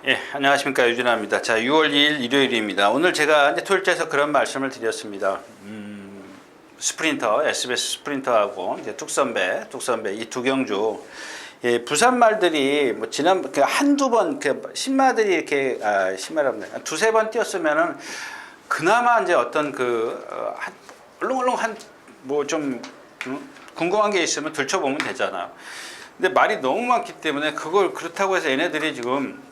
예, 안녕하십니까, 유진아입니다. 자, 6월 2일 일요일입니다. 오늘 제가 이제 토요일째에서 그런 말씀을 드렸습니다. 스프린터, SBS 스프린터하고 이제 뚝선배 이 두 경주, 예, 부산 말들이 뭐 지난 한두 번 신마들이 이렇게 신마랍니다. 두세 번 뛰었으면은 그나마 이제 어떤 얼렁얼렁 뭐 좀 궁금한 게 있으면 들춰보면 되잖아요. 근데 말이 너무 많기 때문에 그걸 그렇다고 해서 얘네들이 지금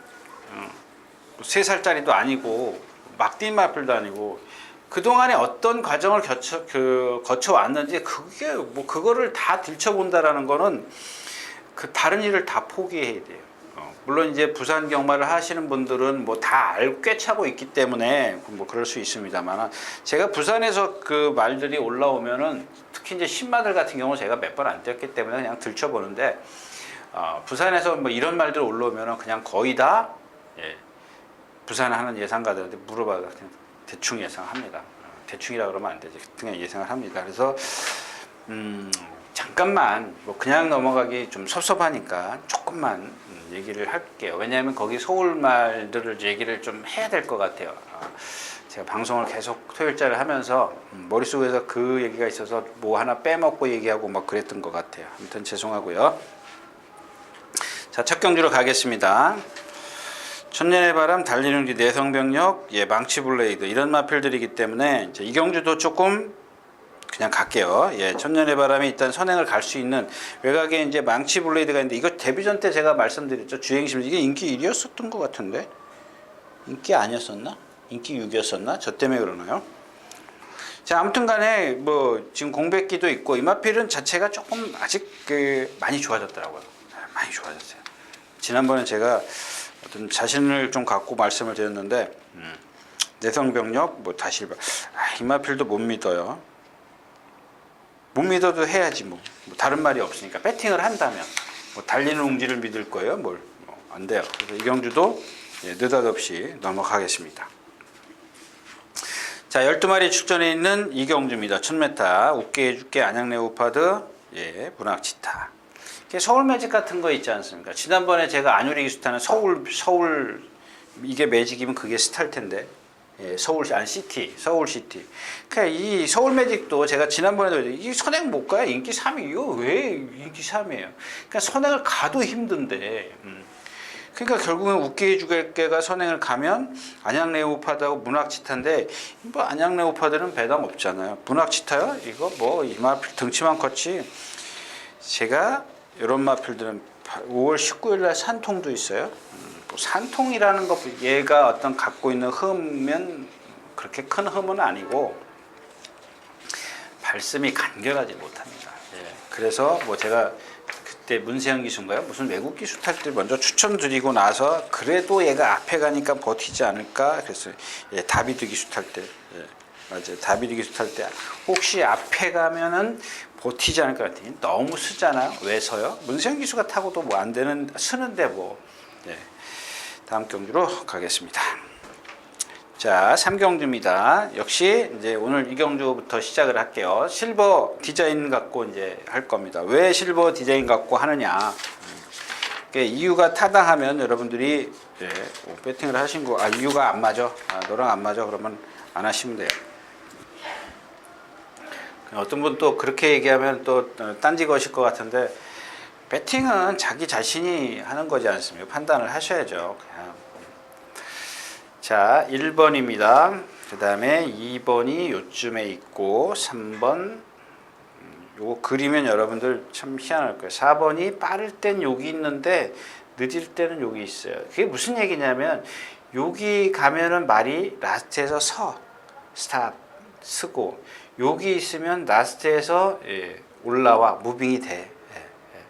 3살짜리도 아니고 막 뛴 마필도 아니고 그동안에 어떤 과정을 거쳐왔는지 그게 뭐 그거를 다 들춰본다라는 거는 그 다른 일을 다 포기해야 돼요. 물론 이제 부산 경마를 하시는 분들은 뭐 다 알고 꿰차고 있기 때문에 뭐 그럴 수 있습니다만, 제가 부산에서 그 말들이 올라오면은 특히 이제 신마들 같은 경우 제가 몇 번 안 뛰었기 때문에 그냥 들춰보는데, 부산에서 뭐 이런 말들 올라오면은 그냥 거의 다, 예, 부산 하는 예상가들한테 물어봐도 그냥 대충 예상합니다. 대충이라 그러면 안 되지. 그냥 예상을 합니다. 그래서 잠깐만 뭐 그냥 넘어가기 좀 섭섭하니까 조금만 얘기를 할게요. 왜냐하면 거기 서울 말들을 얘기를 좀 해야 될 것 같아요. 제가 방송을 계속 토요일자를 하면서 머릿속에서 그 얘기가 있어서 뭐 하나 빼먹고 얘기하고 막 그랬던 것 같아요. 아무튼 죄송하고요. 자, 첫 경주로 가겠습니다. 천년의 바람, 달리는 뒤 내성병력, 예, 망치 블레이드 이런 마필들이기 때문에 이제 이 경주도 조금 그냥 갈게요. 예, 천년의 바람이 일단 선행을 갈 수 있는 외곽에 이제 망치 블레이드가 있는데, 이거 데뷔전 때 제가 말씀드렸죠. 주행심 이게 인기 1위였었던 것 같은데 인기 아니었었나? 인기 6이었었나? 저 때문에 그러나요? 자, 아무튼간에 뭐 지금 공백기도 있고 이 마필은 자체가 조금 아직 많이 좋아졌더라고요. 많이 좋아졌어요. 지난번에 제가 어떤 자신을 좀 갖고 말씀을 드렸는데, 내성병력 뭐 다시 이마필도 못 믿어요. 못 믿어도 해야지 뭐 다른 말이 없으니까. 배팅을 한다면 뭐 달리는 웅지를 믿을 거예요. 뭘 안 돼요. 그래서 이 경주도 느닷없이 넘어가겠습니다. 자, 12마리 축전에 있는 이 경주입니다. 1000m 웃게 해줄게 안양 레오파드, 예, 문학치타. 서울 매직 같은 거 있지 않습니까? 지난번에 제가 안유리 기수타는 서울 이게 매직이면 그게 스타일 텐데, 예, 서울시티. 그러니까 이 서울 매직도 제가 지난번에도 이 선행 못 가요. 인기 3위. 이거 왜 인기 3위예요? 그러니까 선행을 가도 힘든데, 그러니까 결국은 웃게 해주겠게가 선행을 가면 안양 레오파드하고 문학치타인데, 뭐 안양 레오파드는 배당 없잖아요. 문학치타요? 이거 뭐 이마 등치만 컸지. 제가 이런 마필들은 5월 19일 날 산통도 있어요. 뭐 산통이라는 것, 얘가 어떤 갖고 있는 흠은 그렇게 큰 흠은 아니고 발음이 간결하지 못합니다. 예. 그래서 뭐 제가 그때 문세영 기수인가요? 무슨 외국 기수 탈 때 먼저 추천드리고 나서 그래도 얘가 앞에 가니까 버티지 않을까? 그래서 예, 다비드 기수 탈 때, 예, 맞아요. 다비드 기수 탈 때 혹시 앞에 가면은 버티지 않을 것 같으니 너무 쓰잖아요. 왜 서요? 문세영 기수가 타고도 뭐 안 되는 쓰는데 뭐. 네. 다음 경주로 가겠습니다. 자, 3경주입니다. 역시 이제 오늘 이 경주부터 시작을 할게요. 실버 디자인 갖고 이제 할 겁니다. 왜 실버 디자인 갖고 하느냐? 이유가 타당하면 여러분들이, 예, 배팅을 하신 거, 이유가 안 맞아, 너랑 안 맞아, 그러면 안 하시면 돼요. 어떤 분 또 그렇게 얘기하면 또 딴지 거실 것 같은데, 배팅은 자기 자신이 하는 거지 않습니까? 판단을 하셔야죠. 그냥. 자, 1번입니다. 그 다음에 2번이 요쯤에 있고 3번 요거 그리면 여러분들 참 희한할 거예요. 4번이 빠를 땐 여기 있는데 늦을 때는 여기 있어요. 그게 무슨 얘기냐면, 여기 가면은 말이 라스트에서 스탑 쓰고, 여기 있으면 라스트에서, 예, 올라와 무빙이 돼. 예, 예.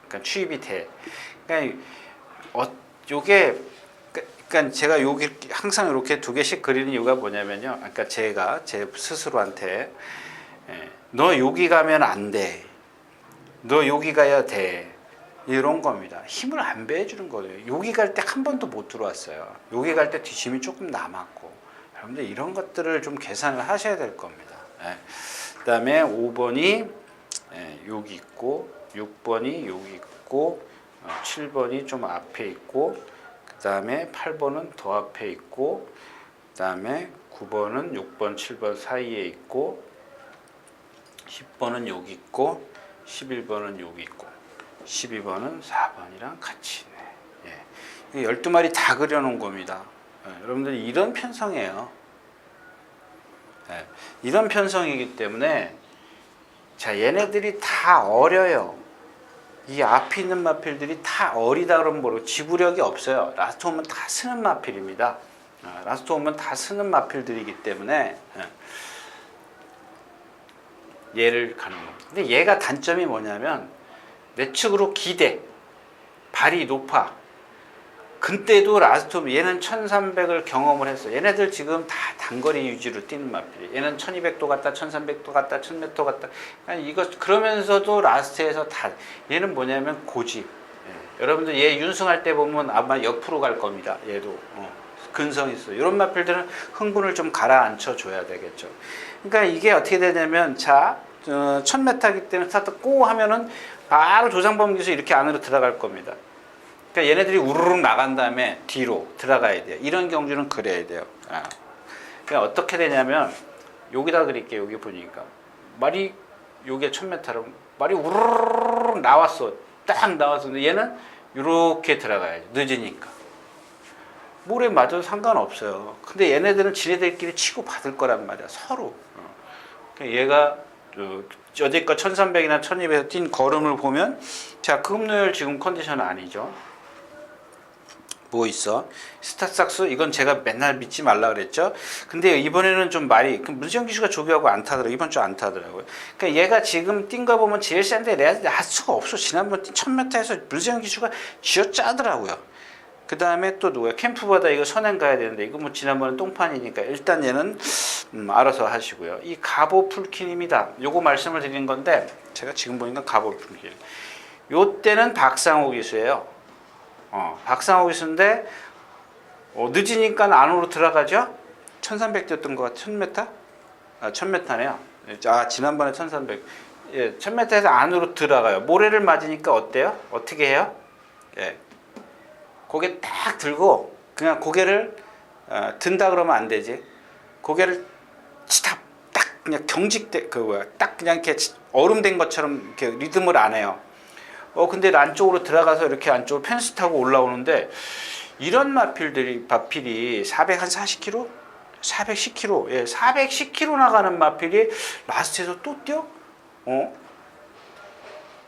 그러니까 추입이 돼. 그러니까 요게, 그러니까 제가 여기 항상 이렇게 2개씩 그리는 이유가 뭐냐면요. 그러니까 제가 제 스스로한테, 예, 너 여기 가면 안 돼. 너 여기 가야 돼. 이런 겁니다. 힘을 안 배해주는 거예요. 여기 갈 때 한 번도 못 들어왔어요. 여기 갈 때 뒷심이 조금 남았고. 여러분들 이런 것들을 좀 계산을 하셔야 될 겁니다. 예. 그 다음에 5번이, 예, 여기 있고, 6번이 여기 있고, 7번이 좀 앞에 있고, 그 그 다음에 8번은 더 앞에 있고, 그 다음에 9번은 6번, 7번 사이에 있고, 10번은 여기 있고, 11번은 여기 있고, 12번은 4번이랑 같이 있네. 예. 12마리 다 그려놓은 겁니다. 예. 여러분들 이런 편성이에요. 예. 이런 편성이기 때문에 자, 얘네들이 다 어려요. 이 앞에 있는 마필들이 다 어리다 그러면 모르고 지구력이 없어요. 라스트 오면 다 쓰는 마필입니다. 라스트 오면 다 쓰는 마필들이기 때문에 얘를 가는 겁니다. 근데 얘가 단점이 뭐냐면 내측으로 기대, 발이 높아. 근때도 라스트 오면 얘는 1300을 경험을 했어. 얘네들 지금 다 단거리 유지로 뛰는 마필이에요. 얘는 1200도 갔다, 1300도 갔다, 1000m 갔다. 이거 그러면서도 라스트에서 다 얘는 뭐냐면 고집. 예. 여러분들 얘 윤승할 때 보면 아마 옆으로 갈 겁니다. 얘도 근성 있어. 이런 마필들은 흥분을 좀 가라앉혀 줘야 되겠죠. 그러니까 이게 어떻게 되냐면 자 1000m이기 때문에 스타트 고 하면은 바로 조상범 기수 이렇게 안으로 들어갈 겁니다. 그러니까 얘네들이 우르르 나간 다음에 뒤로 들어가야 돼요. 이런 경주는 그래야 돼요. 그러니까 어떻게 되냐면 여기다 그릴게요. 여기 보니까 말이 여기에 1000m로 말이 우르르 나왔어. 딱 나왔어. 근데 얘는 이렇게 들어가야죠. 늦으니까. 모래 맞아도 상관없어요. 근데 얘네들은 지네들끼리 치고 받을 거란 말이야. 서로. 그러니까 얘가 여태껏 1300이나 1200에서 뛴 걸음을 보면 자 금요일 지금 컨디션 아니죠. 뭐 있어? 스타삭스 이건 제가 맨날 믿지 말라 그랬죠. 근데 이번에는 좀 말이 문세영 기수가 조교하고 안 타더라고. 이번 주 안 타더라고요. 그러니까 얘가 지금 뛴 거 보면 제일 센데 내가 할 수가 없어. 지난번 뛴 1000m에서 문세영 기수가 쥐어짜더라고요. 그 다음에 또 누구야? 캠프보다 이거 선행 가야 되는데 이거 뭐 지난번에 똥판이니까 일단 얘는 알아서 하시고요. 이 가보 풀킨입니다. 요거 말씀을 드린 건데 제가 지금 보니까 가보 풀킨. 요 때는 박상호 기수예요. 박상호 기수인데 늦으니까 안으로 들어가죠. 1300뛰었던 것 같아. 1000m? 1000m네요. 지난번에 1300. 예, 1000m에서 안으로 들어가요. 모래를 맞으니까 어때요? 어떻게 해요? 예. 고개 딱 들고 그냥 고개를 든다 그러면 안 되지. 고개를 딱 그냥 딱 그냥 이렇게 얼음된 것처럼 이렇게 리듬을 안 해요. 근데 안쪽으로 들어가서 이렇게 안쪽으로 펜스 타고 올라오는데 이런 마필이 440km? 410km. 예, 410km 나가는 마필이 라스트에서 또 뛰어?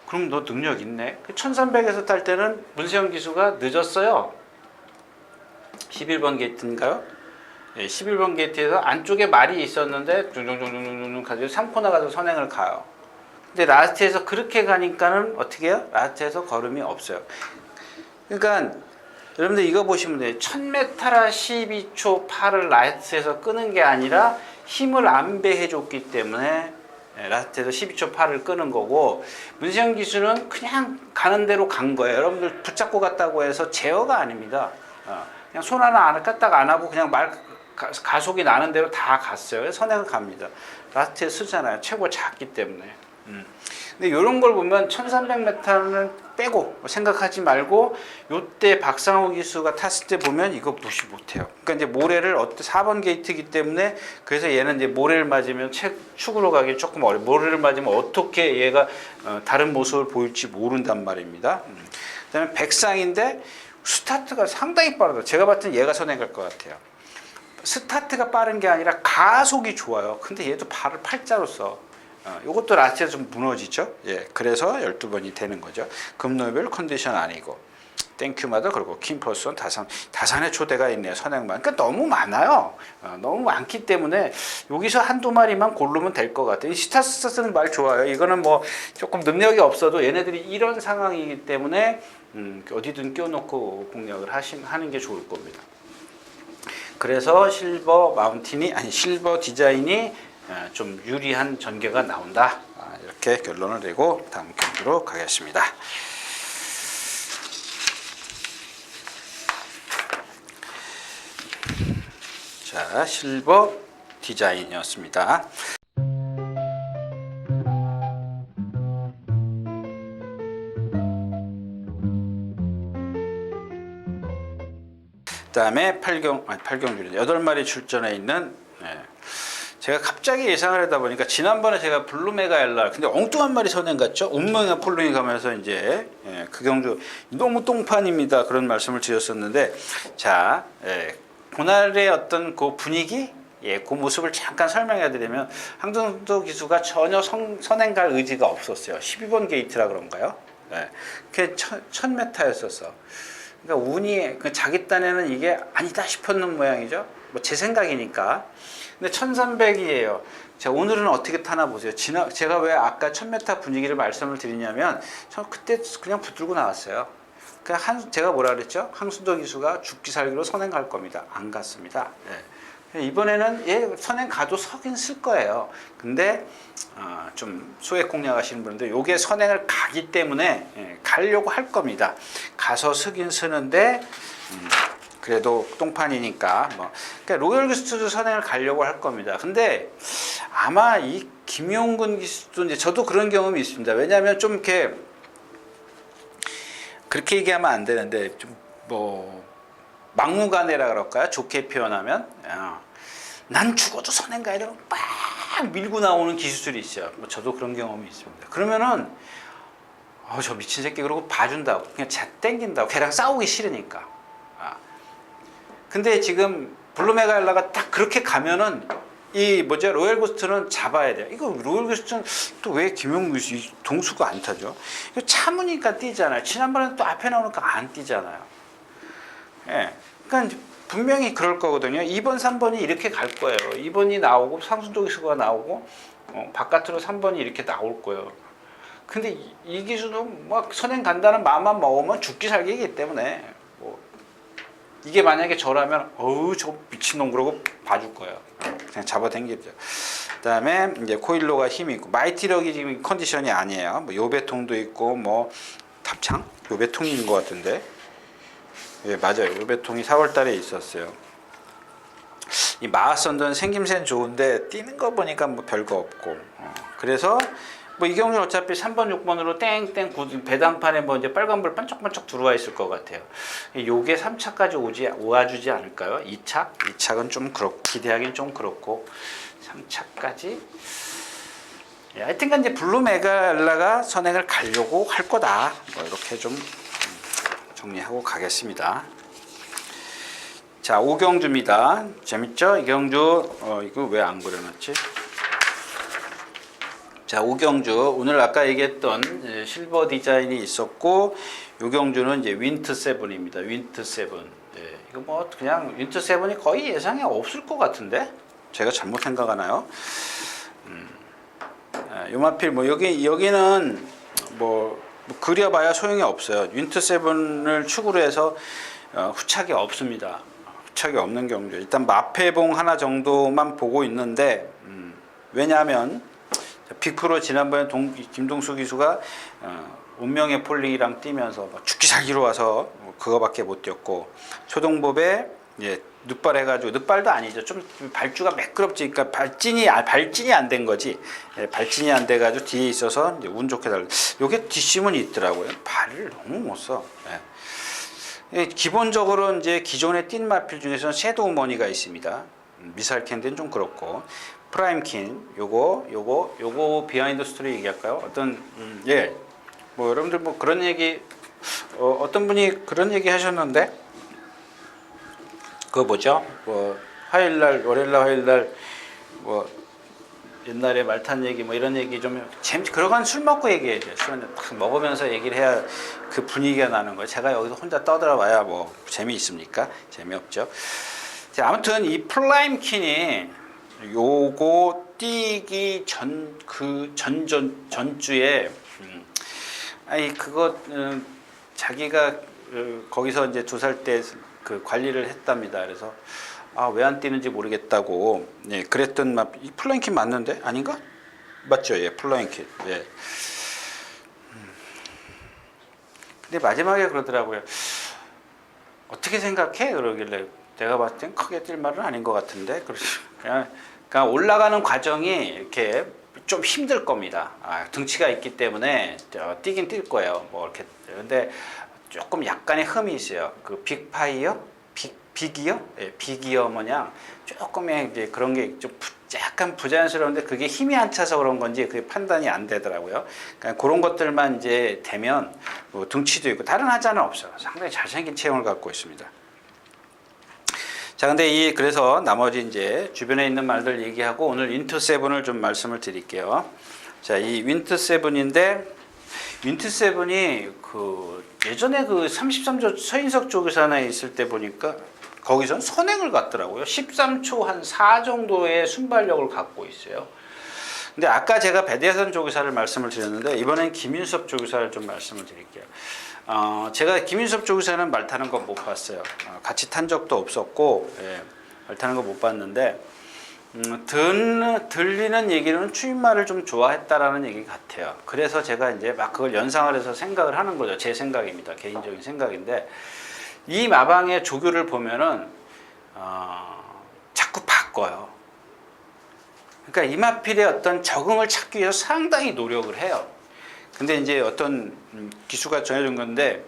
그럼 너 능력 있네. 1300에서 탈 때는 문세영 기수가 늦었어요. 11번 게이트인가요? 예, 11번 게이트에서 안쪽에 말이 있었는데 둥둥둥둥둥 가지고 3코너 가서 선행을 가요. 근데 라스트에서 그렇게 가니까는 어떻게 해요? 라스트에서 걸음이 없어요. 그러니까 여러분들 이거 보시면 돼요. 1000m라 12초 8을 라스트에서 끄는 게 아니라 힘을 안배해 줬기 때문에 라스트에서 12초 8을 끄는 거고 문세영 기수는 그냥 가는 대로 간 거예요. 여러분들 붙잡고 갔다고 해서 제어가 아닙니다. 그냥 손 하나 안 까딱 안 하고 그냥 가속이 나는 대로 다 갔어요. 선행을 갑니다. 라스트에 쓰잖아요. 최고 작기 때문에. 근데 이런 걸 보면 1300m는 빼고 생각하지 말고 요때 박상호 기수가 탔을 때 보면 이거 무시 못해요. 그러니까 이제 모래를 4번 게이트이기 때문에 그래서 얘는 이제 모래를 맞으면 축으로 가기 조금 어려워. 모래를 맞으면 어떻게 얘가 다른 모습을 보일지 모른단 말입니다. 그다음에 백상인데 스타트가 상당히 빠르다. 제가 봤을 때 얘가 선행할 것 같아요. 스타트가 빠른 게 아니라 가속이 좋아요. 근데 얘도 발을 팔자로 써. 이것도 라스트에서 좀 무너지죠. 예, 그래서 12번이 되는 거죠. 금노벨 컨디션 아니고 땡큐마다 그리고 킴퍼슨 다산의 초대가 있네요. 선행만. 그러니까 너무 많아요. 너무 많기 때문에 여기서 한두 마리만 고르면 될 것 같아요. 스타스는 말 좋아요. 이거는 뭐 조금 능력이 없어도 얘네들이 이런 상황이기 때문에 어디든 끼워놓고 공략을 하는 게 좋을 겁니다. 그래서 실버 디자인이 좀 유리한 전개가 나온다. 이렇게 결론을 내고 다음 경기로 가겠습니다. 자, 실버 디자인이었습니다. 그다음에 8경주는 8마리 출전해 있는 제가 갑자기 예상을 하다 보니까 지난번에 제가 블루메가엘라 근데 엉뚱한 말이 선행 같죠? 운명의 폴링이 가면서 이제 그 경주 너무 똥판입니다 그런 말씀을 드렸었는데 자 그날의 어떤 그 분위기 그 모습을 잠깐 설명해 드리면 황선도 기수가 전혀 선행 갈 의지가 없었어요. 12번 게이트라 그런가요? 그게 1000m였었어. 그러니까 운이 자기 딴에는 이게 아니다 싶었는 모양이죠. 뭐 제 생각이니까. 근데 1300이에요. 자, 오늘은 어떻게 타나 보세요. 제가 왜 아까 1000m 분위기를 말씀을 드리냐면 저 그때 그냥 붙들고 나왔어요. 제가 뭐라 그랬죠? 황순도 기수가 죽기 살기로 선행 갈 겁니다. 안 갔습니다. 이번에는 선행 가도 서긴 쓸 거예요. 근데 좀 소액 공략하시는 분들 요게 선행을 가기 때문에 가려고 할 겁니다. 가서 쓰긴 쓰는데 그래도 똥판이니까 그러니까 로열 기수도 선행을 가려고 할 겁니다. 근데 아마 이 김용근 기수도 이제 저도 그런 경험이 있습니다. 왜냐하면 좀 이렇게 그렇게 얘기하면 안 되는데 좀 막무가내라 그럴까요? 좋게 표현하면 난 죽어도 선행 가야 되고 막 밀고 나오는 기수들이 있어요. 저도 그런 경험이 있습니다. 그러면은 저 미친 새끼 그러고 봐준다고 그냥 땡긴다고 걔랑 싸우기 싫으니까. 근데 지금 블루메가엘라가 딱 그렇게 가면은 로열 고스트는 잡아야 돼요. 이거 로열 고스트는 또 왜 김용규 씨 동수가 안 타죠? 이거 참으니까 뛰잖아요. 지난번에는 또 앞에 나오니까 안 뛰잖아요. 그러니까 분명히 그럴 거거든요. 2번, 3번이 이렇게 갈 거예요. 2번이 나오고 상순도 기수가 나오고 바깥으로 3번이 이렇게 나올 거예요. 근데 이 기수는 막 선행 간다는 마음만 먹으면 죽기 살기이기 때문에 이게 만약에 저라면 저 미친놈 그러고 봐줄 거예요. 그냥 잡아당기죠. 그다음에 이제 코일로가 힘이 있고 마이티력이 지금 컨디션이 아니에요. 요배통도 있고 탑창 요배통인 것 같은데. 맞아요. 요배통이 4월달에 있었어요. 이 마하선도는 생김새는 좋은데 뛰는 거 보니까 별거 없고 그래서 이 경우는 어차피 3번, 6번으로 땡땡 배당판에 이제 빨간불 반짝반짝 들어와 있을 것 같아요. 요게 3차까지 오와주지 않을까요? 2차? 2차는 좀 기대하기는 좀 그렇고 3차까지 하여튼간 이제 블루메가엘라가 선행을 가려고 할 거다. 이렇게 좀 정리하고 가겠습니다. 자, 5경주입니다. 재밌죠? 이 경주 이거 왜 안 그려놨지? 자, 5경주 오늘 아까 얘기했던 실버 디자인이 있었고 이 경주는 이제 윈트 7입니다. 윈트 7. 이거 그냥 윈트 7이 거의 예상에 없을 것 같은데 제가 잘못 생각하나요? 요마필 여기는 그려봐야 소용이 없어요. 윈트 7을 축으로 해서 후착이 없습니다. 후착이 없는 경주. 일단 마패봉 하나 정도만 보고 있는데 왜냐하면 빅프로 지난번에 김동수 기수가 운명의 폴링이랑 뛰면서 죽기 살기로 와서 그거밖에 못 뛰었고 초동법에 늑발 해가지고 늑발도 아니죠. 좀 발주가 매끄럽지. 그러니까 발진이 안 된 거지. 발진이 안 돼가지고 뒤에 있어서 이제 운 좋게 달려. 요게 뒷심은 있더라고요. 발을 너무 못 써. 기본적으로 이제 기존의 띈 마필 중에서는 섀도우 머니가 있습니다. 미사일 캔디는 좀 그렇고 프라임킨 요거 비하인드 스토리 얘기할까요? 여러분들 그런 얘기 어떤 분이 그런 얘기 하셨는데 그거 뭐죠? 화요일날 월요일날 화요일날 옛날에 말탄 얘기 이런 얘기 좀 그러간 술 먹고 얘기해야 돼요. 술은 딱 먹으면서 얘기를 해야 그 분위기가 나는 거예요. 제가 여기서 혼자 떠들어봐야 재미있습니까? 재미없죠. 자, 아무튼 이 플라임킨이 요거 뛰기 전주에 자기가 거기서 이제 2살 때 그 관리를 했답니다. 그래서 왜 안 뛰는지 모르겠다고 그랬던 이 플라잉킨 맞는데 아닌가? 맞죠? 플라잉킨. 근데 마지막에 그러더라고요. 어떻게 생각해? 그러길래 내가 봤을 땐 크게 뛸 말은 아닌 것 같은데 그냥 올라가는 과정이 이렇게 좀 힘들 겁니다. 등치가 있기 때문에 뛰긴 뛸 거예요. 이렇게 근데 조금 약간의 흠이 있어요. 그 빅파이어 비기어? 예, 비기어 뭐냐 조금의 이제 그런 게 좀 약간 부자연스러운데 그게 힘이 안 차서 그런 건지 그게 판단이 안 되더라고요. 그러니까 그런 것들만 이제 되면 뭐 등치도 있고 다른 하자는 없어요. 상당히 잘생긴 체형을 갖고 있습니다. 자, 근데 그래서 나머지 이제 주변에 있는 말들 얘기하고 오늘 윈트7을 좀 말씀을 드릴게요. 자, 이 윈트7인데 윈트7이 그 예전에 그 33조 서인석 조교사나 있을 때 보니까 거기선 선행을 갔더라고요. 13초 한 4 정도의 순발력을 갖고 있어요. 근데 아까 제가 배대선 조교사를 말씀을 드렸는데 이번엔 김윤섭 조교사를 좀 말씀을 드릴게요. 제가 김윤섭 조교사는 말 타는 거 못 봤어요. 같이 탄 적도 없었고 말 타는 거 못 봤는데 들리는 얘기는 추임말을 좀 좋아했다라는 얘기 같아요. 그래서 제가 이제 막 그걸 연상을 해서 생각을 하는 거죠. 제 생각입니다. 개인적인 생각인데 이 마방의 조교를 보면은 자꾸 바꿔요. 그러니까 이마필의 어떤 적응을 찾기 위해서 상당히 노력을 해요. 근데 이제 어떤 기수가 정해준 건데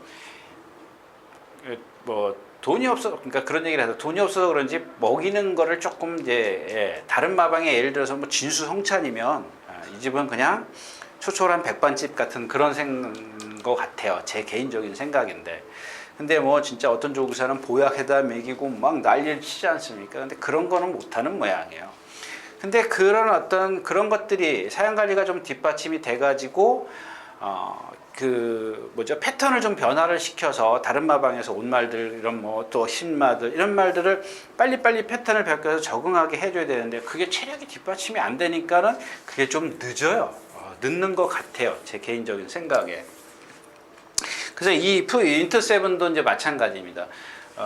뭐 돈이 없어, 그러니까 그런 얘기를 해서 돈이 없어서 그런지 먹이는 거를 조금 이제 다른 마방에 예를 들어서 뭐 진수성찬이면 이 집은 그냥 초촐한 백반집 같은 그런 거 같아요. 제 개인적인 생각인데. 근데 뭐 진짜 어떤 조교사는 보약에다 먹이고 막 난리를 치지 않습니까? 근데 그런 거는 못하는 모양이에요. 근데 그런 것들이 사양 관리가 좀 뒷받침이 돼가지고 패턴을 좀 변화를 시켜서 다른 마방에서 온 말들 이런 뭐 또 신마들 이런 말들을 빨리빨리 패턴을 바꿔서 적응하게 해줘야 되는데 그게 체력이 뒷받침이 안 되니까는 그게 좀 늦어요. 늦는 것 같아요. 제 개인적인 생각에. 그래서 이 윈트7도 이제 마찬가지입니다.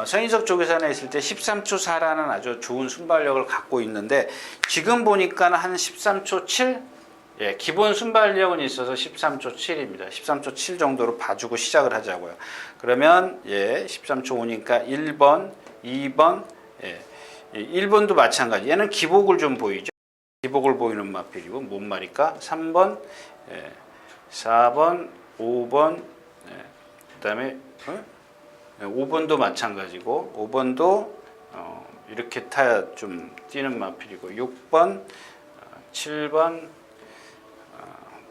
서인석 조교사나 있을 때 13초 4라는 아주 좋은 순발력을 갖고 있는데 지금 보니까 한 13초 7? 예, 기본 순발력은 있어서 13초 7입니다. 13초 7 정도로 봐주고 시작을 하자고요. 그러면 13초 5니까 1번, 2번, 1번도 마찬가지. 얘는 기복을 좀 보이죠. 기복을 보이는 마필이고 뭔 말일까? 3번, 4번, 5번, 그다음에 5번도 마찬가지고 5번도 이렇게 타야 좀 뛰는 마필이고 6번, 7번,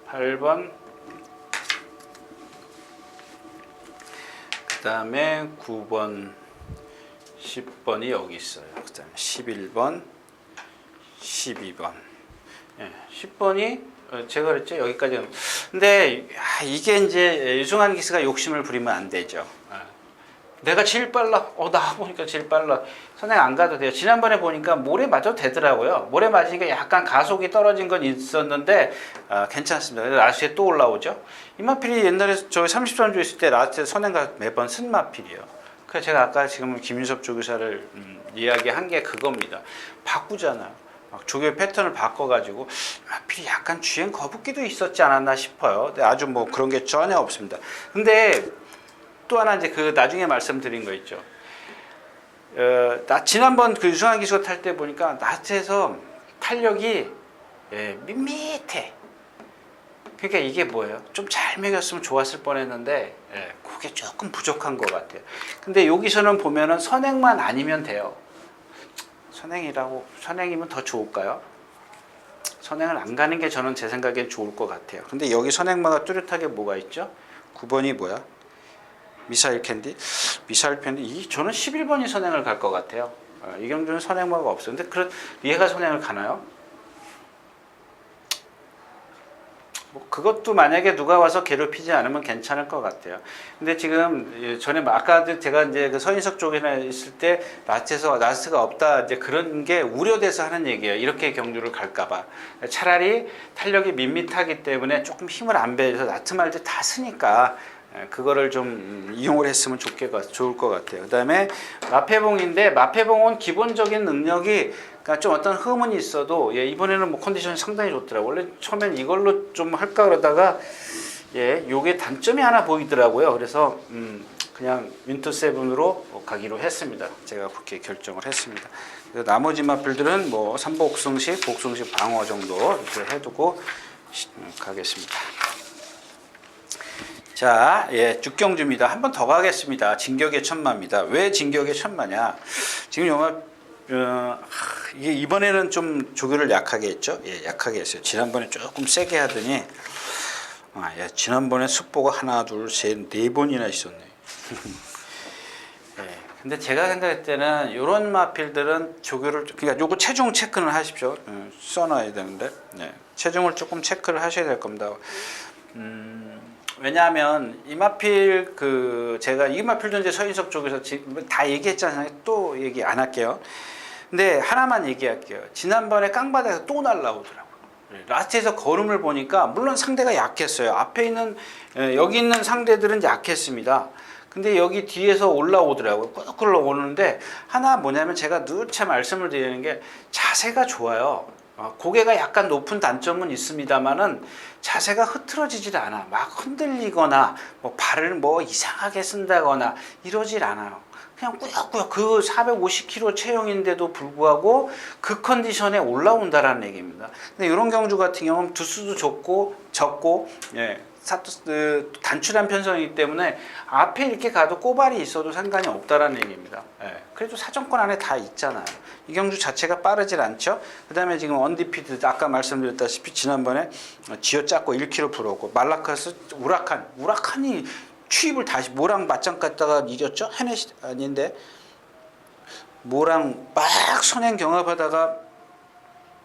8번, 그 다음에 9번, 10번이 여기 있어요. 그 다음에 11번, 12번. 10번이 제가 그랬죠. 여기까지는. 근데 이게 이제 유승환 기수가 욕심을 부리면 안 되죠. 내가 제일 빨라. 나 보니까 제일 빨라. 선행 안 가도 돼요. 지난번에 보니까 모래 맞아도 되더라고요. 모래 맞으니까 약간 가속이 떨어진 건 있었는데 괜찮습니다. 그래서 라스트에 또 올라오죠. 이마필이 옛날에 저 33조 있을 때 라스트에 선행가 매번 쓴 마필이에요. 그래서 제가 아까 지금 김윤섭 조교사를 이야기한 게 그겁니다. 바꾸잖아요. 막 조교 패턴을 바꿔가지고 마필이 약간 주행 거북기도 있었지 않았나 싶어요. 근데 아주 뭐 그런 게 전혀 없습니다. 근데 또 하나 이제 그 나중에 말씀드린 거 있죠. 지난번 그 유승환 기수가 탈 때 보니까 나트에서 탄력이 밋밋해. 그러니까 이게 뭐예요? 좀 잘 먹였으면 좋았을 뻔했는데 그게 조금 부족한 것 같아요. 근데 여기서는 보면은 선행만 아니면 돼요. 선행이면 더 좋을까요? 선행을 안 가는 게 저는 제 생각엔 좋을 것 같아요. 근데 여기 선행마가 뚜렷하게 뭐가 있죠? 9번이 뭐야? 미사일 캔디? 미사일 캔디? 저는 11번이 선행을 갈 것 같아요. 이경준은 선행마가 없어요. 근데 얘가 선행을 가나요? 뭐 그것도 만약에 누가 와서 괴롭히지 않으면 괜찮을 것 같아요. 근데 지금 전에 아까 제가 이제 그 서인석 쪽에 있을 때 라스트가 없다 이제 그런 게 우려돼서 하는 얘기예요. 이렇게 경주를 갈까봐. 차라리 탄력이 밋밋하기 때문에 조금 힘을 안 빼서 라트 말들 다 쓰니까. 그거를 좀 이용을 했으면 좋을 것 같아요. 그 다음에 마패봉인데 마패봉은 기본적인 능력이 그러니까 좀 어떤 흠은 있어도 이번에는 뭐 컨디션이 상당히 좋더라고요. 원래 처음엔 이걸로 좀 할까 그러다가 요게 단점이 하나 보이더라고요. 그래서 그냥 윈트7으로 가기로 했습니다. 제가 그렇게 결정을 했습니다. 그래서 나머지 마필들은 뭐 3복승식, 복승식 방어 정도 이렇게 해두고 가겠습니다. 자, 예, 죽경주입니다. 한 번 더 가겠습니다. 진격의 천마입니다. 왜 진격의 천마냐? 지금 이게 이번에는 좀 조교를 약하게 했죠. 예, 약하게 했어요. 지난번에 조금 세게 하더니, 예, 지난번에 숙보가 하나, 둘, 셋, 네 번이나 있었네. 예, 근데 제가 생각할 때는 이런 마필들은 조교를, 그러니까 요거 체중 체크는 하십시오. 써놔야 되는데, 예, 체중을 조금 체크를 하셔야 될 겁니다. 왜냐하면 이마필 제가 이마필도 이제 서인석 쪽에서 다 얘기했잖아요. 또 얘기 안 할게요. 근데 하나만 얘기할게요. 지난번에 깡바닥에서 또 날라오더라고요. 라스트에서 걸음을 보니까 물론 상대가 약했어요. 앞에 있는 여기 있는 상대들은 약했습니다. 근데 여기 뒤에서 올라오더라고요. 꾹 올라오는데 하나 뭐냐면 제가 누차 말씀을 드리는 게 자세가 좋아요. 고개가 약간 높은 단점은 있습니다만은 자세가 흐트러지질 않아. 막 흔들리거나 뭐 발을 뭐 이상하게 쓴다거나 이러질 않아요. 그냥 꾸역꾸역 그 450kg 체형인데도 불구하고 그 컨디션에 올라온다라는 얘기입니다. 근데 이런 경주 같은 경우는 두수도 적고 예, 단출한 편성이기 때문에 앞에 이렇게 가도 꼬발이 있어도 상관이 없다라는 얘기입니다. 예, 그래도 사정권 안에 다 있잖아요. 이 경주 자체가 빠르질 않죠. 그 다음에 지금 언디피드 아까 말씀드렸다시피 지난번에 쥐어짰고 1kg 풀었고 말라카스 우라칸이 취입을 다시 모랑 맞짱 갔다가 이겼죠. 헤네시 아닌데 모랑 막 선행 경합하다가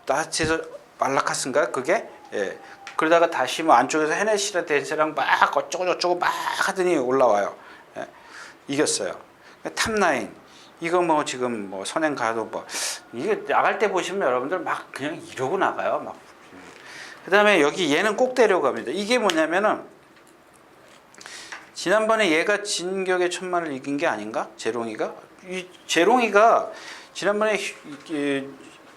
나치에서 말라카스인가 그게 예. 그러다가 다시 뭐 안쪽에서 헤네시라 데스랑 막 어쩌고 막 하더니 올라와요. 예. 이겼어요. 탑라인 이거 뭐 지금 뭐 선행 가도 뭐 이게 나갈 때 보시면 여러분들 막 그냥 이러고 나가요. 막. 그다음에 여기 얘는 꼭 데려갑니다. 이게 뭐냐면은 지난번에 얘가 진격의 천마를 이긴 게 아닌가? 제롱이가? 이 제롱이가 지난번에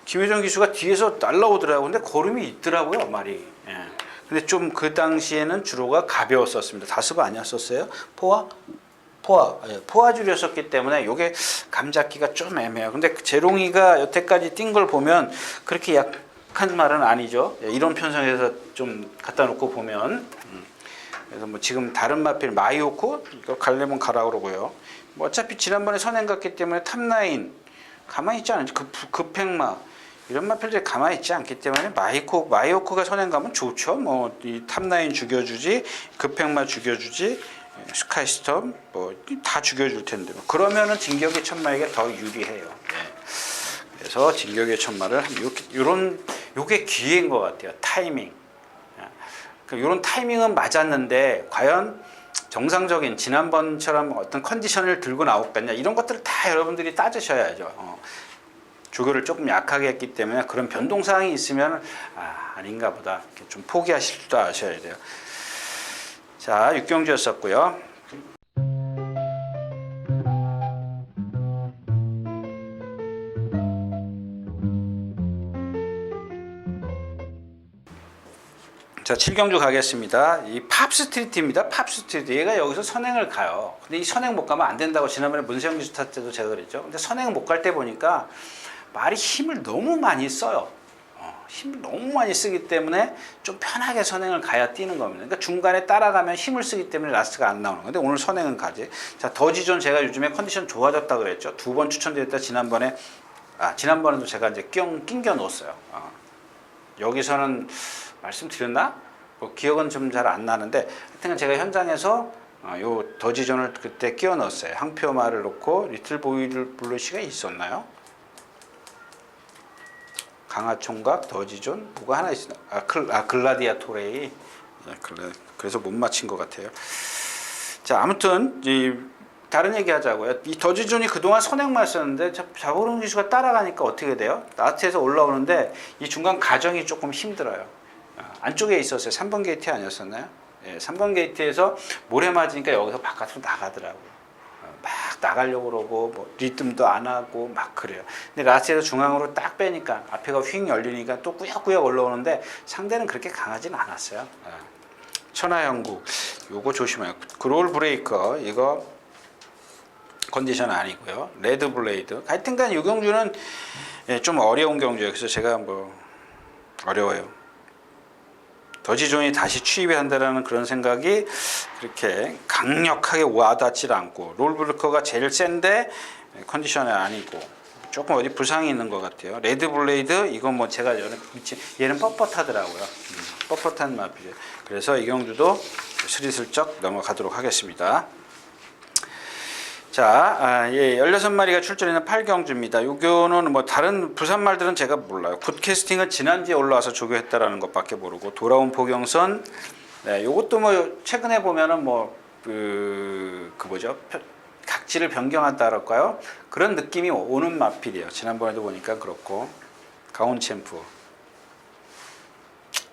김효정 기수가 뒤에서 날라오더라고요. 근데 걸음이 있더라고요, 말이. 예. 근데 좀 그 당시에는 주로가 가벼웠었습니다. 다스가 아니었었어요? 포화줄이었었기 때문에 요게 감 잡기가 좀 애매해요. 근데 제롱이가 여태까지 뛴 걸 보면 그렇게 약한 말은 아니죠. 이런 편성에서 좀 갖다 놓고 보면. 그래서 뭐 지금 다른 마필 마이오코 이거 가려면 가라 그러고요. 뭐 어차피 지난번에 선행 갔기 때문에 탑라인 가만히 있지 않은지 급행마 이런 마필들이 가만히 있지 않기 때문에 마이오코가 선행 가면 좋죠. 뭐 이 탑라인 죽여주지, 급행마 죽여주지, 스카이스톰 뭐 다 죽여줄 텐데 뭐 그러면은 진격의 천마에게 더 유리해요. 네. 그래서 진격의 천마를 요게 기회인 것 같아요. 타이밍. 이런 타이밍은 맞았는데 과연 정상적인 지난번처럼 어떤 컨디션을 들고 나올겠냐 이런 것들을 다 여러분들이 따지셔야죠. 조교를 조금 약하게 했기 때문에 그런 변동사항이 있으면 아닌가 보다 이렇게 좀 포기하실 줄 아셔야 돼요. 자, 육경주였었고요. 자, 7경주 가겠습니다. 이 팝스트리트입니다. 팝스트리트. 얘가 여기서 선행을 가요. 근데 이 선행 못 가면 안 된다고 지난번에 문세영 기수 탔 때도 제가 그랬죠. 근데 선행 못 갈 때 보니까 말이 힘을 너무 많이 써요. 힘을 너무 많이 쓰기 때문에 좀 편하게 선행을 가야 뛰는 겁니다. 그러니까 중간에 따라가면 힘을 쓰기 때문에 라스트가 안 나오는 건데 오늘 선행은 가지. 자, 더지존 제가 요즘에 컨디션 좋아졌다 그랬죠. 2번 추천드렸다 지난번에. 지난번에도 제가 이제 낑겨 놓았어요. 여기서는 말씀드렸나? 뭐 기억은 좀 잘 안 나는데 하여튼 제가 현장에서 요 더지존을 그때 끼워 넣었어요. 항표말을 넣고 리틀 보이를 블루시가 있었나요? 강화총각 더지존 뭐가 하나 있어. 글라디아토레이. 그래서 못 맞힌 것 같아요. 자, 아무튼 다른 얘기 하자고요. 이 더지존이 그동안 선행만 썼는데 자보름 기수가 따라가니까 어떻게 돼요? 나트에서 올라오는데 이 중간 과정이 조금 힘들어요. 안쪽에 있었어요. 3번 게이트 아니었었나요? 예, 3번 게이트에서 모래 맞으니까 여기서 바깥으로 나가더라고요. 막 나가려고 그러고 뭐 리듬도 안 하고 막 그래요. 근데 라스트에서 중앙으로 딱 빼니까 앞에가 휙 열리니까 또 꾸역꾸역 올라오는데 상대는 그렇게 강하진 않았어요. 천하영구 요거 조심해요. 그롤 브레이커 이거 컨디션 아니고요. 레드 블레이드 하여튼간 이 경주는 좀 어려운 경주예요. 그래서 제가 뭐 어려워요. 더지존이 다시 취입이 한다라는 그런 생각이 그렇게 강력하게 와닿질 않고, 롤브루커가 제일 센데 컨디션이 아니고 조금 어디 부상이 있는 것 같아요. 레드블레이드 이건 뭐 제가 얘는 뻣뻣하더라고요. 뻣뻣한 마필이에요. 그래서 이경주도 스리슬쩍 넘어가도록 하겠습니다. 자, 예, 16마리가 출전하는 8경주입니다. 요거는 뭐 다른 부산 말들은 제가 몰라요. 굿캐스팅은 지난주에 올라와서 조교했다라는 것밖에 모르고, 돌아온 포경선, 네, 요것도 뭐 최근에 보면은 뭐 뭐죠? 각지를 변경한다 할까요? 그런 느낌이 오는 마필이에요. 지난번에도 보니까 그렇고. 가온챔프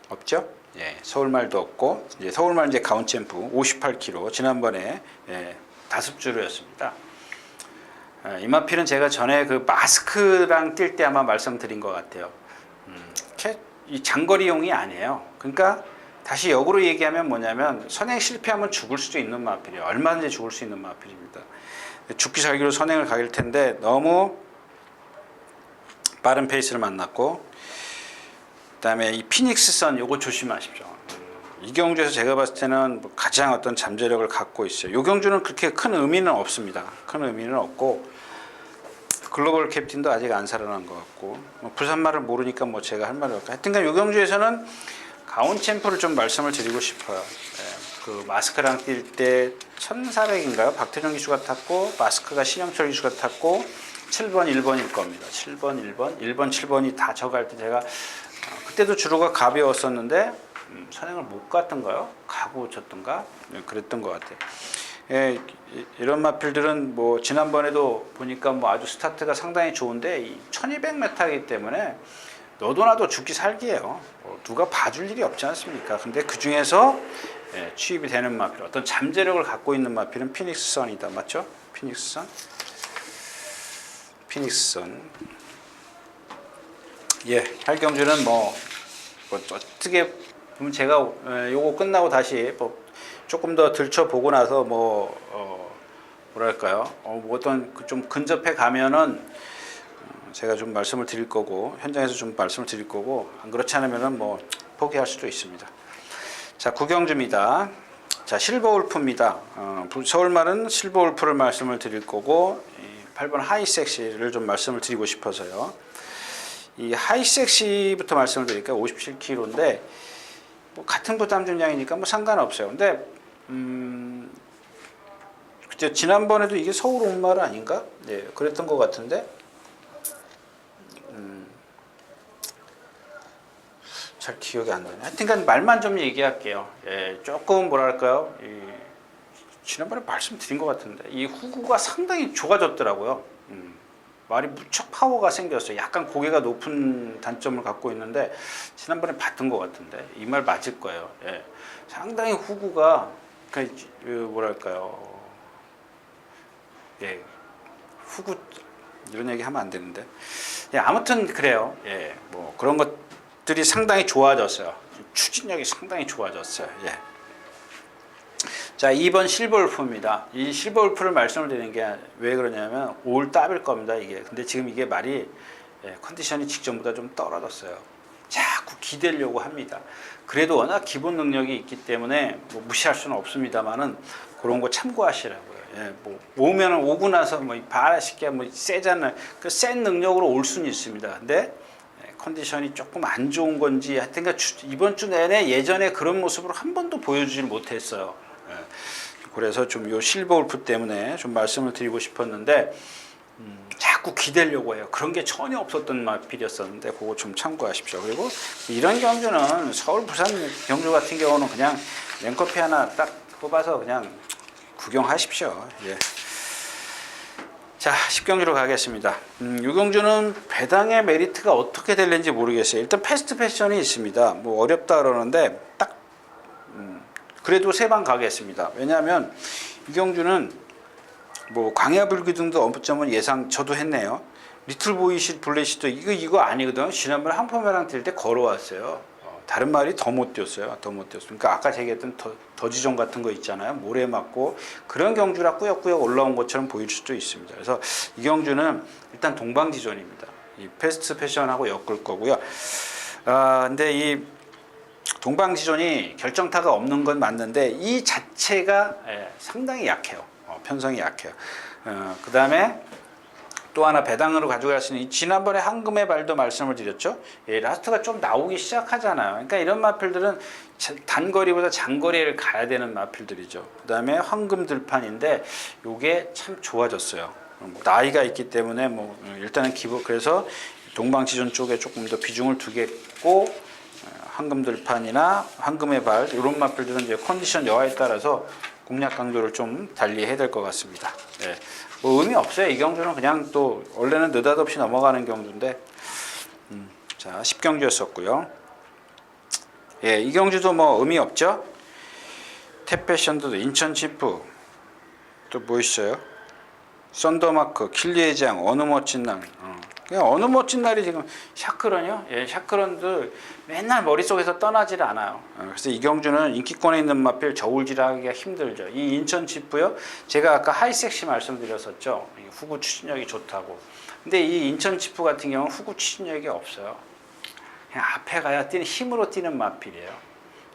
없죠? 예, 서울말도 없고, 이제 서울말 이제 가온챔프 58kg 지난번에 예, 다습주로였습니다. 이 마필은 제가 전에 그 마스크랑 뛸 때 아마 말씀드린 것 같아요. 이 장거리용이 아니에요. 그러니까 다시 역으로 얘기하면 뭐냐면, 선행 실패하면 죽을 수도 있는 마필이에요. 얼마든지 죽을 수 있는 마필입니다. 죽기 살기로 선행을 가길 텐데 너무 빠른 페이스를 만났고, 그다음에 이 피닉스선 요거 조심하십시오. 이 경주에서 제가 봤을 때는 가장 어떤 잠재력을 갖고 있어요. 이 경주는 그렇게 큰 의미는 없습니다. 큰 의미는 없고, 글로벌 캡틴도 아직 안 살아난 것 같고, 부산말을 모르니까 뭐 제가 할 말이 없고, 하여튼간 이 경주에서는 가온챔프를 좀 말씀을 드리고 싶어요. 예, 그 마스크랑 뛸 때 1400인가요? 박태정 기수가 탔고, 마스크가 신영철 기수가 탔고, 7번 1번일 겁니다. 7번 1번 7번이 다 저갈 때 제가 그때도 주로가 가벼웠었는데 선행을 못 갔던가요? 가고 쳤던가? 네, 그랬던 것 같아요. 예, 이런 마필들은 뭐 지난번에도 보니까 뭐 아주 스타트가 상당히 좋은데, 이 1200m이기 때문에 너도 나도 죽기 살기예요. 누가 봐줄 일이 없지 않습니까? 근데 그 중에서 예, 취입이 되는 마필, 어떤 잠재력을 갖고 있는 마필은 피닉스선이다. 맞죠? 피닉스선. 피닉스선. 예, 팔경주는 뭐 어떻게 보면 제가 요거 끝나고 다시 뭐 조금 더 들춰보고 나서 뭐랄까요? 뭐 어떤 좀 근접해 가면은 제가 좀 말씀을 드릴 거고, 현장에서 좀 말씀을 드릴 거고, 안 그렇지 않으면은 뭐 포기할 수도 있습니다. 자, 구경주입니다. 자, 실버울프입니다. 서울말은 실버울프를 말씀을 드릴 거고, 8번 하이섹시를 좀 말씀을 드리고 싶어서요. 이 하이섹시부터 말씀을 드릴까요? 57kg인데 뭐 같은 부담 중량이니까 뭐 상관없어요. 근데 그때 지난번에도 이게 서울 온말 아닌가? 네, 그랬던 것 같은데 잘 기억이 안 나네. 하여튼간 말만 좀 얘기할게요. 예, 조금 뭐랄까요? 지난번에 말씀드린 것 같은데 이 후구가 상당히 좋아졌더라고요. 말이 무척 파워가 생겼어요. 약간 고개가 높은 단점을 갖고 있는데 지난번에 봤던 것 같은데 이 말 맞을 거예요. 예. 상당히 후구가 뭐랄까요? 예, 후구 이런 얘기 하면 안 되는데 예, 아무튼 그래요. 예, 뭐 그런 것들이 상당히 좋아졌어요. 추진력이 상당히 좋아졌어요. 예. 자, 2번 실버울프입니다. 이 실버울프를 말씀을 드리는 게 왜 그러냐면 올 답일 겁니다, 이게. 근데 지금 이게 말이 컨디션이 직전보다 좀 떨어졌어요. 자꾸 기대려고 합니다. 그래도 워낙 기본 능력이 있기 때문에 뭐 무시할 수는 없습니다만은 그런 거 참고하시라고요. 예, 뭐 오면은 오고 나서 뭐 바라시게 뭐 세잖아요. 그 센 능력으로 올 수는 있습니다. 근데 컨디션이 조금 안 좋은 건지 하여튼 이번 주 내내 예전에 그런 모습으로 한 번도 보여주질 못했어요. 그래서 좀 요 실버울프 때문에 좀 말씀을 드리고 싶었는데 자꾸 기대려고 해요. 그런 게 전혀 없었던 마필이었었는데 그거 좀 참고하십시오. 그리고 이런 경주는 서울 부산 경주 같은 경우는 그냥 랭커피 하나 딱 뽑아서 그냥 구경하십시오. 예. 자, 10경주로 가겠습니다. 이 경주는 배당의 메리트가 어떻게 될는지 모르겠어요. 일단 패스트 패션이 있습니다. 뭐 어렵다 그러는데 딱 그래도 3방 가겠습니다. 왜냐하면 이 경주는 뭐 광야불기둥도 업점은 예상 저도 했네요. 리틀보이시 블레시도 이거 아니거든. 지난번에 한포매랑 뛸 때 걸어왔어요. 다른 말이 더 못 뛰었어요. 더 못 뛰었어요. 그러니까 아까 얘기했던 더지종 같은 거 있잖아요. 모래 맞고 그런 경주라 꾸역꾸역 올라온 것처럼 보일 수도 있습니다. 그래서 이 경주는 일단 동방지존입니다. 이 패스트 패션하고 엮을 거고요. 근데 이 동방지존이 결정타가 없는 건 맞는데 이 자체가 상당히 약해요. 편성이 약해요. 그 다음에 또 하나 배당으로 가져갈 수 있는 지난번에 황금의 발도 말씀을 드렸죠. 라스트가 좀 나오기 시작하잖아요. 그러니까 이런 마필들은 단거리보다 장거리를 가야 되는 마필들이죠. 그 다음에 황금 들판인데 이게 참 좋아졌어요. 나이가 있기 때문에 뭐 일단은 기본 그래서 동방지존 쪽에 조금 더 비중을 두겠고 황금 들판이나 황금의 발 이런 마필들은 이제 컨디션 여하에 따라서 공략 강도를 좀 달리 해야 될 것 같습니다. 예. 뭐 의미 없어요. 이 경주는 그냥 또 원래는 느닷없이 넘어가는 경주인데 자 10경주였었고요. 예, 이 경주도 뭐 의미 없죠. 태페션도 인천 지프 또 뭐 있어요? 썬더마크 킬리의 장 어느 멋진 날 그냥 어느 멋진 날이 지금 샤크런이요? 예, 샤크런도 맨날 머릿속에서 떠나질 않아요. 그래서 이 경주는 인기권에 있는 마필 저울질하기가 힘들죠. 이 인천 지프요. 제가 아까 하이섹시 말씀드렸었죠. 후구 추진력이 좋다고. 근데 이 인천 지프 같은 경우는 후구 추진력이 없어요. 그냥 앞에 가야 뛰는 힘으로 뛰는 마필이에요.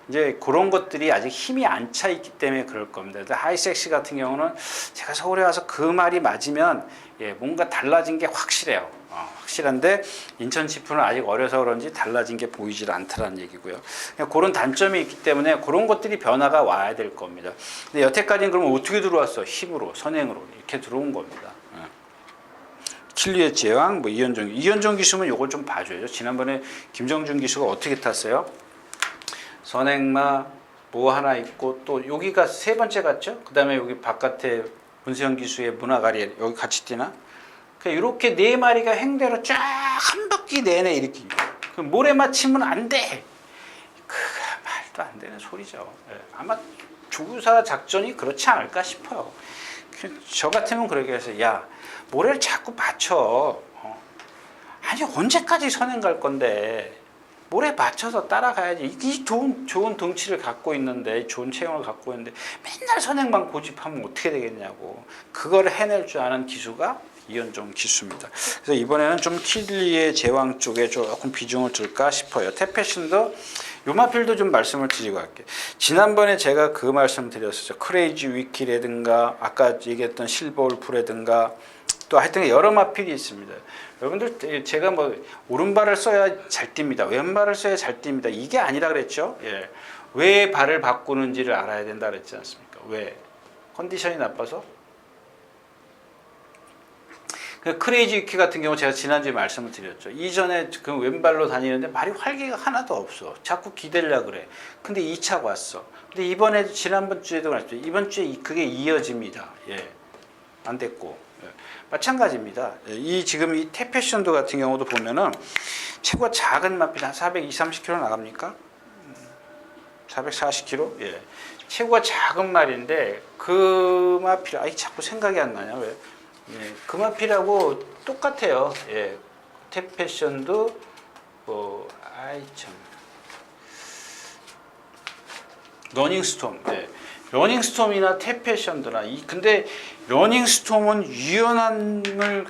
이제 그런 것들이 아직 힘이 안 차 있기 때문에 그럴 겁니다. 하이섹시 같은 경우는 제가 서울에 와서 그 말이 맞으면 뭔가 달라진 게 확실해요. 확실한데 인천 지프는 아직 어려서 그런지 달라진 게 보이질 않더라는 얘기고요. 그냥 그런 단점이 있기 때문에 그런 것들이 변화가 와야 될 겁니다. 근데 여태까지는 그러면 어떻게 들어왔어? 힘으로, 선행으로 이렇게 들어온 겁니다. 킬리의 제왕, 뭐 이현종 기수면 요걸 좀 봐줘야죠. 지난번에 김정준 기수가 어떻게 탔어요? 선행마 뭐 하나 있고 또 여기가 세 번째 같죠? 그 다음에 여기 바깥에 문세영 기수의 문화가리 여기 같이 뛰나? 이렇게 네 마리가 행대로 쫙 한 바퀴 내내 이렇게 모래마 치면 안 돼. 그 말도 안 되는 소리죠. 아마 조구사 작전이 그렇지 않을까 싶어요. 저 같으면 그렇게 해서 야 모래를 자꾸 받쳐. 아니 언제까지 선행 갈 건데. 모래 맞춰서 따라가야지. 이 좋은 덩치를 갖고 있는데, 좋은 체형을 갖고 있는데, 맨날 선행만 고집하면 어떻게 되겠냐고. 그걸 해낼 줄 아는 기수가 이현종 기수입니다. 그래서 이번에는 좀 킬리의 제왕 쪽에 조금 비중을 둘까 싶어요. 태페신도 요마필도 좀 말씀을 드리고 갈게요. 지난번에 제가 그 말씀 드렸었죠. 크레이지 위키라든가, 아까 얘기했던 실버울프라든가, 또 하여튼 여러 마필이 있습니다. 여러분들 제가 뭐 오른발을 써야 잘 뜁니다. 왼발을 써야 잘 뜁니다. 이게 아니라 그랬죠. 예. 왜 발을 바꾸는지를 알아야 된다 그랬지 않습니까? 왜? 컨디션이 나빠서? 그 크레이지 위키 같은 경우 제가 지난주에 말씀을 드렸죠. 이전에 그 왼발로 다니는데 발이 활기가 하나도 없어. 자꾸 기대려고 그래. 근데 2차 왔어. 근데 이번에 지난번 주에도 그랬죠. 이번 주에 그게 이어집니다. 예. 안 됐고. 마찬가지입니다. 지금 이 태페션도 같은 경우도 보면은 최고 작은 마필 한 420, 30kg 나갑니까? 440kg? 예. 최고가 작은 말인데 그 마필 자꾸 생각이 안 나냐 왜? 예. 그 마필하고 똑같아요. 예. 태페션도 러닝스톰. 예. 러닝스톰이나 태페션드나 근데 러닝스톰은 유연함을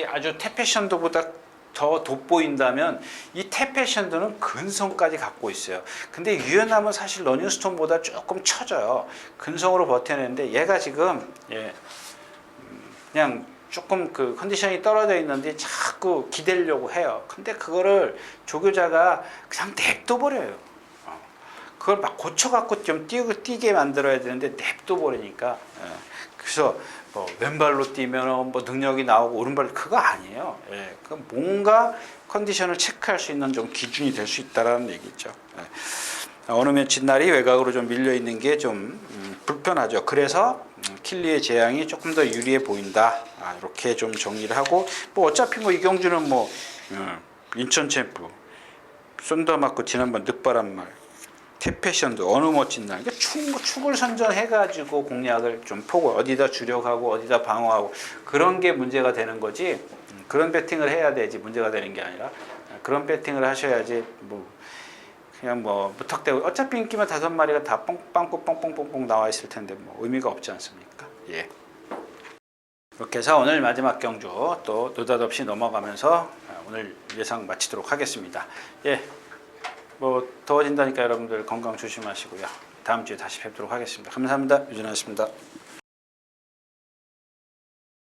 아주 태페션드보다 더 돋보인다면 이 태페션드는 근성까지 갖고 있어요. 근데 유연함은 사실 러닝스톰보다 조금 처져요. 근성으로 버텨내는데 얘가 지금 그냥 조금 그 컨디션이 떨어져 있는데 자꾸 기대려고 해요. 근데 그거를 조교자가 그냥 냅둬버려요. 그걸 막 고쳐갖고 좀 뛰게 만들어야 되는데 냅둬버리니까. 그래서 뭐 왼발로 뛰면 뭐 능력이 나오고 오른발로 그거 아니에요. 그 뭔가 컨디션을 체크할 수 있는 좀 기준이 될 수 있다라는 얘기죠. 어느 며칠 날이 외곽으로 좀 밀려 있는 게 좀 불편하죠. 그래서 킬리의 재앙이 조금 더 유리해 보인다. 이렇게 좀 정리를 하고 뭐 어차피 뭐 이경주는 뭐 인천 챔프, 쏜더마크 지난번 늦바람 말. 태페션도 어느 멋진 날. 그러니까 축을 선전해가지고 공략을 좀 보고 어디다 주력하고 어디다 방어하고 그런 게 문제가 되는 거지. 그런 배팅을 해야 되지 문제가 되는 게 아니라 그런 배팅을 하셔야지 뭐 그냥 뭐 무턱대고 어차피 인기만 5마리가 다 뻥뻥뻥뻥뻥뻥 나와 있을 텐데 뭐 의미가 없지 않습니까? 예. 이렇게 해서 오늘 마지막 경주 또 느닷없이 넘어가면서 오늘 예상 마치도록 하겠습니다. 예. 뭐 더워진다니까 여러분들 건강 조심하시고요. 다음 주에 다시 뵙도록 하겠습니다. 감사합니다. 유진아였습니다.